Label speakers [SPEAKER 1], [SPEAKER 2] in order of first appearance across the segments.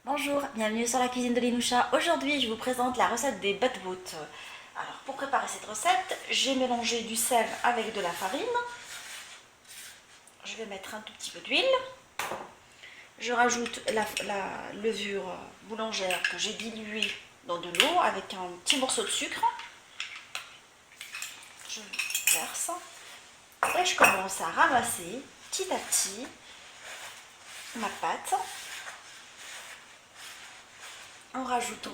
[SPEAKER 1] Bonjour, bienvenue sur la cuisine de Linoucha. Aujourd'hui, je vous présente la recette des batbout. Alors, pour préparer cette recette, j'ai mélangé du sel avec de la farine. Je vais mettre un tout petit peu d'huile. Je rajoute la levure boulangère que j'ai diluée dans de l'eau avec un petit morceau de sucre. Je verse. Et je commence à ramasser petit à petit ma pâte en rajoutant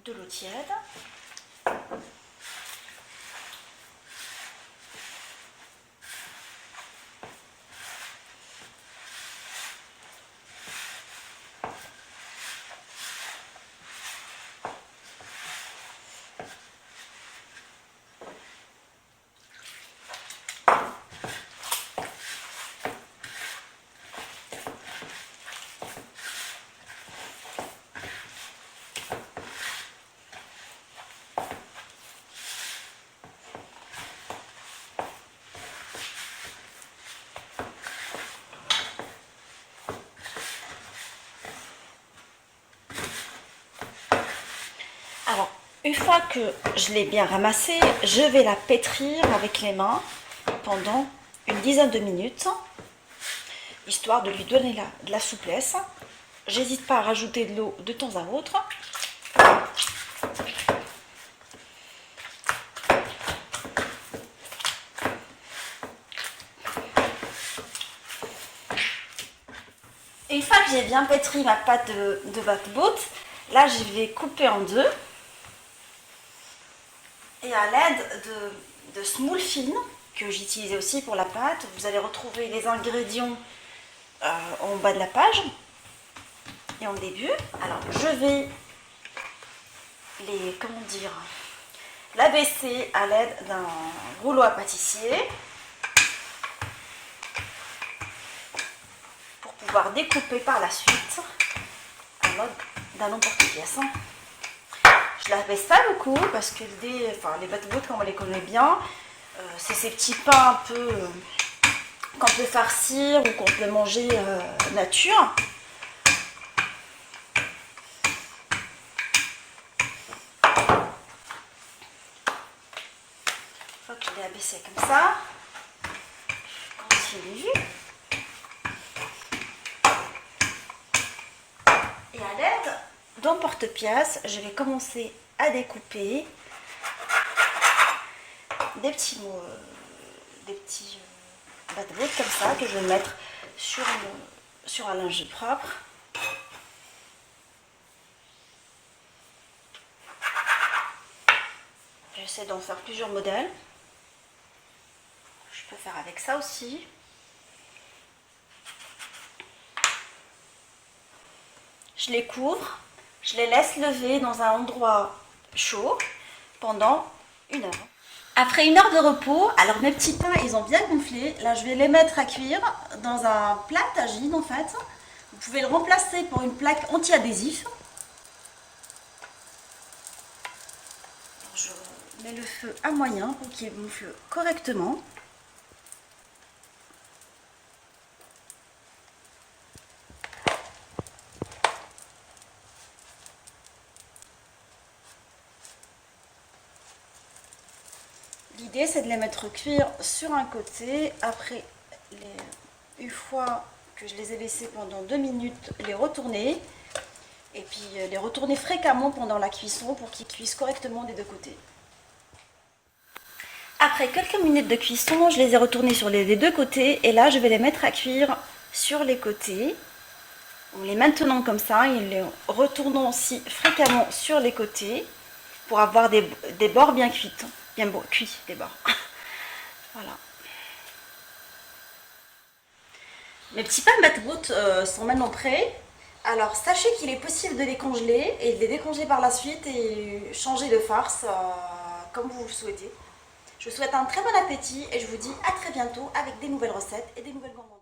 [SPEAKER 1] de l'eau tiède. Alors, une fois que je l'ai bien ramassée, je vais la pétrir avec les mains pendant une dizaine de minutes, histoire de lui donner de la souplesse. J'hésite pas à rajouter de l'eau de temps à autre. Et une fois que j'ai bien pétri ma pâte de batbout, là je vais couper en deux. Et à l'aide de semoule fine, que j'utilisais aussi pour la pâte, vous allez retrouver les ingrédients en bas de la page et en début. Alors je vais l'abaisser à l'aide d'un rouleau à pâtissier pour pouvoir découper par la suite en mode d'un emporte-pièce. Je la baisse pas beaucoup parce que les batbout, comme on les connaît bien, c'est ces petits pains un peu qu'on peut farcir ou qu'on peut manger nature. Une fois que je l'ai abaissé comme ça, je continue. Et à l'aide d'un porte-pièce, je vais commencer à découper des petits batbout comme ça que je vais mettre sur un linge propre. J'essaie d'en faire plusieurs modèles. Je peux faire avec ça aussi. Je les couvre, je les laisse lever dans un endroit chaud pendant 1 heure. Après 1 heure de repos, alors mes petits pains, ils ont bien gonflé. Là, je vais les mettre à cuire dans un plat tagine en fait. Vous pouvez le remplacer par une plaque anti-adhésif. Je mets le feu à moyen pour qu'il gonfle correctement. L'idée, c'est de les mettre cuire sur un côté. Après, une fois que je les ai laissés pendant 2 minutes, les retourner. Et puis les retourner fréquemment pendant la cuisson pour qu'ils cuisent correctement des deux côtés. Après quelques minutes de cuisson, je les ai retournés sur les deux côtés. Et là, je vais les mettre à cuire sur les côtés. En les maintenant comme ça et les retournons aussi fréquemment sur les côtés pour avoir des bords bien cuits. Bien cuits, des bords. Voilà. Mes petits pains batbout sont maintenant prêts. Alors sachez qu'il est possible de les congeler et de les décongeler par la suite et changer de farce comme vous le souhaitez. Je vous souhaite un très bon appétit et je vous dis à très bientôt avec des nouvelles recettes et des nouvelles gourmandises.